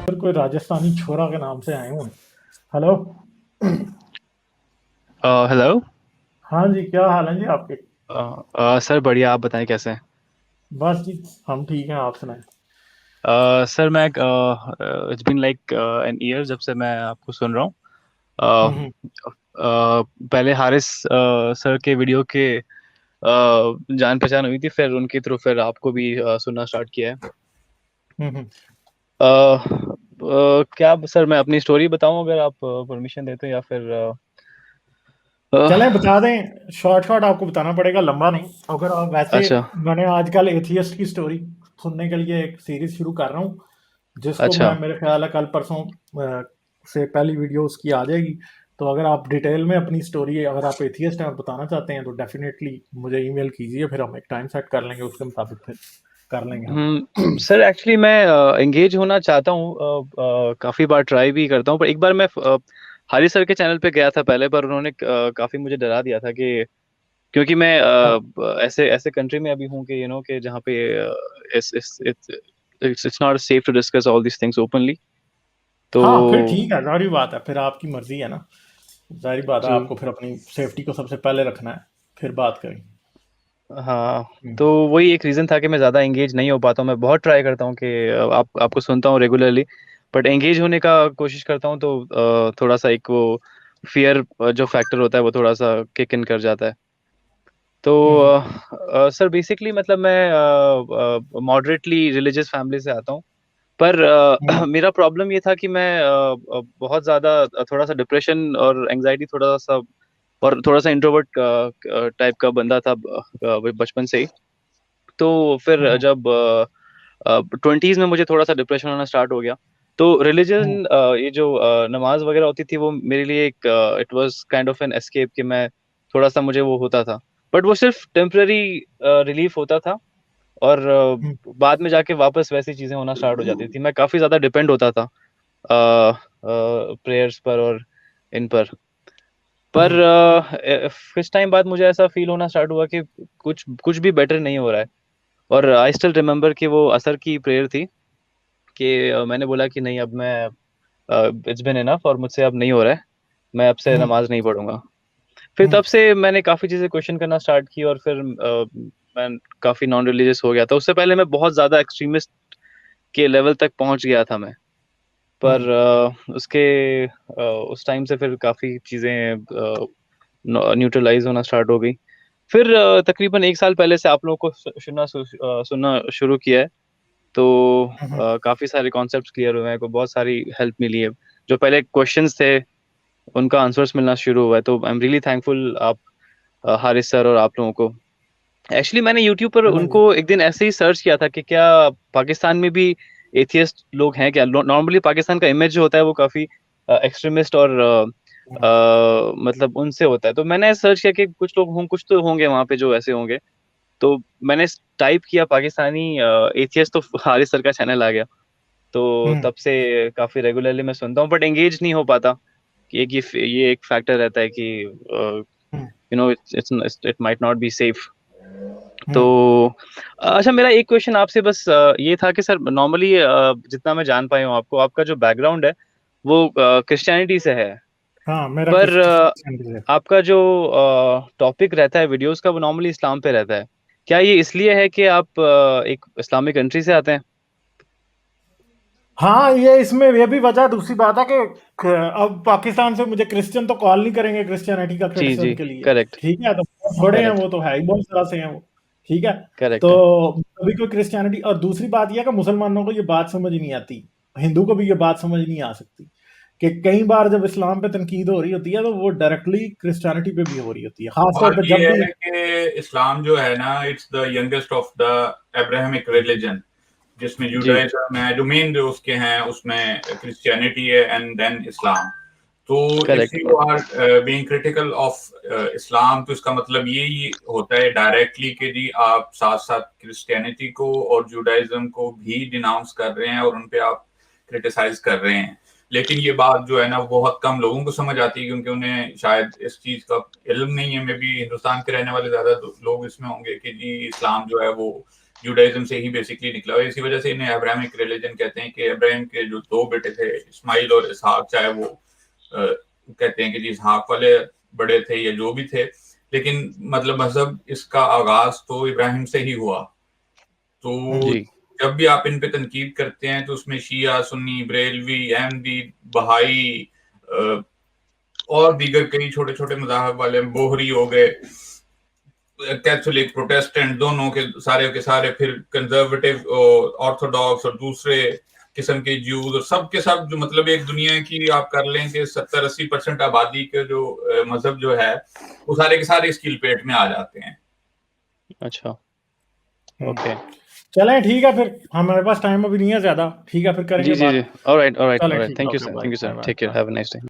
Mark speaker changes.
Speaker 1: फिर कोई राजस्थानी छोरा के नाम से आए हुए हैं। हेलो।
Speaker 2: हेलो।
Speaker 1: हाँ जी, क्या हाल है जी आपके?
Speaker 2: सर बढ़िया, आप बताएं कैसे हैं।
Speaker 1: बस जी, हम ठीक हैं, आप सुनाएं।
Speaker 2: सर मैं it's been like an year जब से मैं आपको सुन रहा हूँ।
Speaker 1: हम्म।
Speaker 2: पहले हारिस सर के वीडियो के जान पहचान हुई थी, फिर उनके थ्रू फिर आपको भी सुनना स्टार्ट किया है।
Speaker 1: हम्म।
Speaker 2: क्या सर मैं अपनी स्टोरी बताऊं अगर आप परमिशन देते हैं, या फिर
Speaker 1: चलें,
Speaker 2: अ,
Speaker 1: बता दें, शॉर्ट शॉर्ट आपको बताना पड़ेगा, लंबा नहीं। अगर आप वैसे,
Speaker 2: अच्छा।
Speaker 1: मैंने आजकल एथियस्ट की स्टोरी सुनने के लिए एक सीरीज शुरू कर रहा हूँ, जिसको
Speaker 2: अच्छा।
Speaker 1: मैं, मेरे ख्याल है कल परसों से पहली वीडियो उसकी आ जाएगी। तो अगर आप डिटेल में अपनी स्टोरी, अगर आप एथियस्ट हैं और बताना चाहते हैं, तो डेफिनेटली मुझे ईमेल कीजिए, फिर हम एक टाइम सेट कर लेंगे, उसके मुताबिक फिर कर लेंगे हम।
Speaker 2: सर एक्चुअली मैं एंगेज होना चाहता हूँ, काफी बार ट्राई भी करता हूँ, पर एक बार मैं हारी सर के चैनल पे गया था पहले, पर उन्होंने काफी मुझे डरा दिया था कि क्योंकि मैं
Speaker 1: हाँ
Speaker 2: ऐसे ऐसे कंट्री में अभी हूँ कि कि जहाँ पे it's not safe to discuss all these things openly. तो
Speaker 1: हाँ, फिर ठीक है, जारी बात है, फिर आपकी मर्जी है ना। जारी बात है,
Speaker 2: जी
Speaker 1: आपको फिर अपनी सेफ्टी को सबसे पहले रखना है, फिर बात करें।
Speaker 2: हाँ। तो
Speaker 1: हम्म।
Speaker 2: वही एक रीजन था कि मैं ज्यादा एंगेज नहीं हो पाता हूँ। मैं बहुत ट्राई करता हूँ कि आपको सुनता हूँ रेगुलरली, बट एंगेज होने का कोशिश करता हूँ तो थोड़ा सा एक वो फियर जो फैक्टर होता है वो थोड़ा सा किक इन कर जाता है। तो
Speaker 1: हम्म।
Speaker 2: सर बेसिकली मतलब मैं मॉडरेटली रिलीजियस फैमिली से आता हूँ, पर
Speaker 1: हम्म।
Speaker 2: मेरा प्रॉब्लम ये था कि मैं बहुत ज़्यादा थोड़ा सा डिप्रेशन और एंजाइटी थोड़ा सा, और थोड़ा सा इंट्रोवर्ट टाइप का बंदा था बचपन से ही। तो फिर
Speaker 1: हम्म।
Speaker 2: जब 20s में मुझे थोड़ा सा डिप्रेशन होना स्टार्ट हो गया, तो रिलीजन,
Speaker 1: हम्म।
Speaker 2: ये जो नमाज वगैरह होती थी वो मेरे लिए एक, it was kind of an escape, कि मैं थोड़ा सा मुझे वो होता था, बट वो सिर्फ टेम्पररी रिलीफ होता था। और
Speaker 1: हम्म।
Speaker 2: बाद में जाके वापस वैसी चीजें होना स्टार्ट हो जाती थी। मैं काफी ज्यादा डिपेंड होता था प्रेयर्स पर और इन पर
Speaker 1: हम्म।
Speaker 2: कुछ टाइम बाद मुझे ऐसा फील होना स्टार्ट हुआ कि कुछ कुछ भी बेटर नहीं हो रहा है। और आई स्टिल रिमेम्बर कि वो असर की प्रेयर थी, कि मैंने बोला कि नहीं, अब मैं, इट्स बिन इनफ और मुझसे अब नहीं हो रहा है, मैं अब से
Speaker 1: हम्म।
Speaker 2: नमाज नहीं पढ़ूंगा। फिर
Speaker 1: हम्म।
Speaker 2: तब से मैंने काफी चीजें क्वेश्चन करना स्टार्ट की, और फिर मैं काफी नॉन रिलीजियस हो गया था। उससे पहले मैं बहुत ज्यादा एक्सट्रीमिस्ट के लेवल तक पहुंच गया था मैं, पर
Speaker 1: हम्म।
Speaker 2: उस टाइम से फिर काफी चीजें न्यूट्रलाइज होना स्टार्ट हो गई। फिर तकरीबन एक साल पहले से आप लोगों को सुनना शुरू किया है, तो
Speaker 1: हम्म।
Speaker 2: काफी सारे कॉन्सेप्ट्स क्लियर हुए हैं, को बहुत सारी हेल्प मिली है। जो पहले क्वेश्चंस थे उनका आंसर्स मिलना शुरू हुआ है, तो आई एम रियली थैंकफुल आप, हारिस सर और आप लोगों को। एक्चुअली मैंने यूट्यूब पर
Speaker 1: चलें जी।
Speaker 2: उनको एक दिन ऐसे ही सर्च किया था कि क्या पाकिस्तान में भी एथियस्ट लोग हैं क्या। नॉर्मली पाकिस्तान का इमेज जो होता है वो काफी एक्सट्रीमिस्ट और
Speaker 1: हम्म।
Speaker 2: मतलब उनसे होता है। तो मैंने सर्च किया कि कुछ लोग हों, कुछ तो होंगे वहां पे जो ऐसे होंगे। तो मैंने टाइप किया पाकिस्तानी एथियस्ट, तो हारिस सर का चैनल आ गया। तो
Speaker 1: हम्म।
Speaker 2: तब से काफी रेगुलरली मैं सुनता हूँ, बट एंगेज नहीं हो पाता। कि ये एक फैक्टर रहता है कि
Speaker 1: हम्म।
Speaker 2: It might not be safe. तो
Speaker 1: हम्म।
Speaker 2: अच्छा, मेरा एक क्वेश्चन आपसे बस ये था कि सर नॉर्मली जितना मैं जान पाया हूँ आपको, आपका जो बैकग्राउंड है वो क्रिश्चियनिटी से है,
Speaker 1: हाँ, मेरा
Speaker 2: पर
Speaker 1: क्रिश्चियन है।
Speaker 2: आपका जो टॉपिक रहता है वीडियोस का वो नॉर्मली इस्लाम पे रहता है। क्या ये इसलिए है कि आप एक इस्लामिक कंट्री से आते हैं?
Speaker 1: हाँ, ये इसमें ये भी वजह, दूसरी बात है कि अब पाकिस्तान से मुझे क्रिश्चियन तो कॉल नहीं करेंगे क्रिश्चियनिटी का
Speaker 2: जी
Speaker 1: क्रिटिसिज्म
Speaker 2: जी।
Speaker 1: के लिए।
Speaker 2: करेक्ट।
Speaker 1: ठीक है, तो बहुत बड़े हैं
Speaker 2: करेक्ट।
Speaker 1: वो, तो है ही बहुत तरह से हैं वो। ठीक है।
Speaker 2: करेक्ट है।
Speaker 1: तो कभी कोई क्रिश्चियनिटी, और दूसरी बात यह है कि मुसलमानों को ये बात समझ नहीं आती, हिंदू को भी ये बात समझ नहीं आ सकती, कि कई बार जब इस्लाम पे तनकीद हो रही होती है तो वो डायरेक्टली क्रिश्चियनिटी पे भी हो रही होती है, खासतौर
Speaker 3: और
Speaker 1: पे जब
Speaker 3: ये
Speaker 1: भी।
Speaker 3: है कि इस्लाम जो है ना, it's the youngest of the Abrahamic religion, जिसमें
Speaker 2: जी।
Speaker 3: जुडाइज्म है, जो मेन जो उसके हैं उसमें क्रिश्चियनिटी है एंड देन इस्लाम। तो if
Speaker 2: correct.
Speaker 3: You are being critical of Islam, तो इसका मतलब ये होता है डायरेक्टली कि जी आप साथ साथ क्रिश्चियनिटी को और जुडाइज्म को भी डिनाउंस कर रहे हैं और उन पे आप क्रिटिसाइज कर रहे हैं। लेकिन ये बात जो है ना, बहुत कम लोगों को समझ आती है, क्योंकि उन्हें शायद इस चीज का इल्म नहीं है। मे भी हिंदुस्तान के रहने वाले ज्यादा लोग इसमें होंगे कि जी इस्लाम जो है वो जुडाइज्म से ही बेसिकली निकला हुआ है। इसी वजह से इन्हें अब्राहमिक रिलीजन कहते हैं कि अब्राहम के जो 2 बेटे थे इस्माइल और इसहाक, चाहे वो कहते हैं कि जी इसहाक वाले बड़े थे या जो भी थे, लेकिन मतलब मजहब इसका आगाज तो इब्राहिम से ही हुआ। तो
Speaker 2: जी
Speaker 3: जब भी आप इन पे तनकीद करते हैं तो उसमें शिया, सुन्नी, बरेलवी, अहमदी, बहाई और दीगर कई छोटे छोटे मज़ाहब वाले, बोहरी हो गए, कैथोलिक, प्रोटेस्टेंट, दोनों के सारे, फिर कंजर्वेटिव, ऑर्थोडॉक्स और दूसरे किस्म के ज्यूज, और सब के सब जो मतलब एक दुनिया की आप कर लें कि 70-80% आबादी के जो मजहब जो है वो सारे के सारे इसकी लपेट में आ जाते हैं।
Speaker 2: अच्छा ओके
Speaker 1: चलें ठीक है, फिर हमारे पास टाइम अभी नहीं है ज्यादा, ठीक है फिर
Speaker 2: जी
Speaker 1: करेंगे
Speaker 2: जी जी
Speaker 1: बात।
Speaker 2: ऑलराइट ऑलराइट
Speaker 1: चलें
Speaker 2: ऑलराइट
Speaker 1: ठीक,
Speaker 2: thank you
Speaker 1: okay
Speaker 2: sir,
Speaker 1: bye
Speaker 2: thank you sir,
Speaker 1: bye
Speaker 2: take care,
Speaker 1: bye.
Speaker 2: Have a nice day.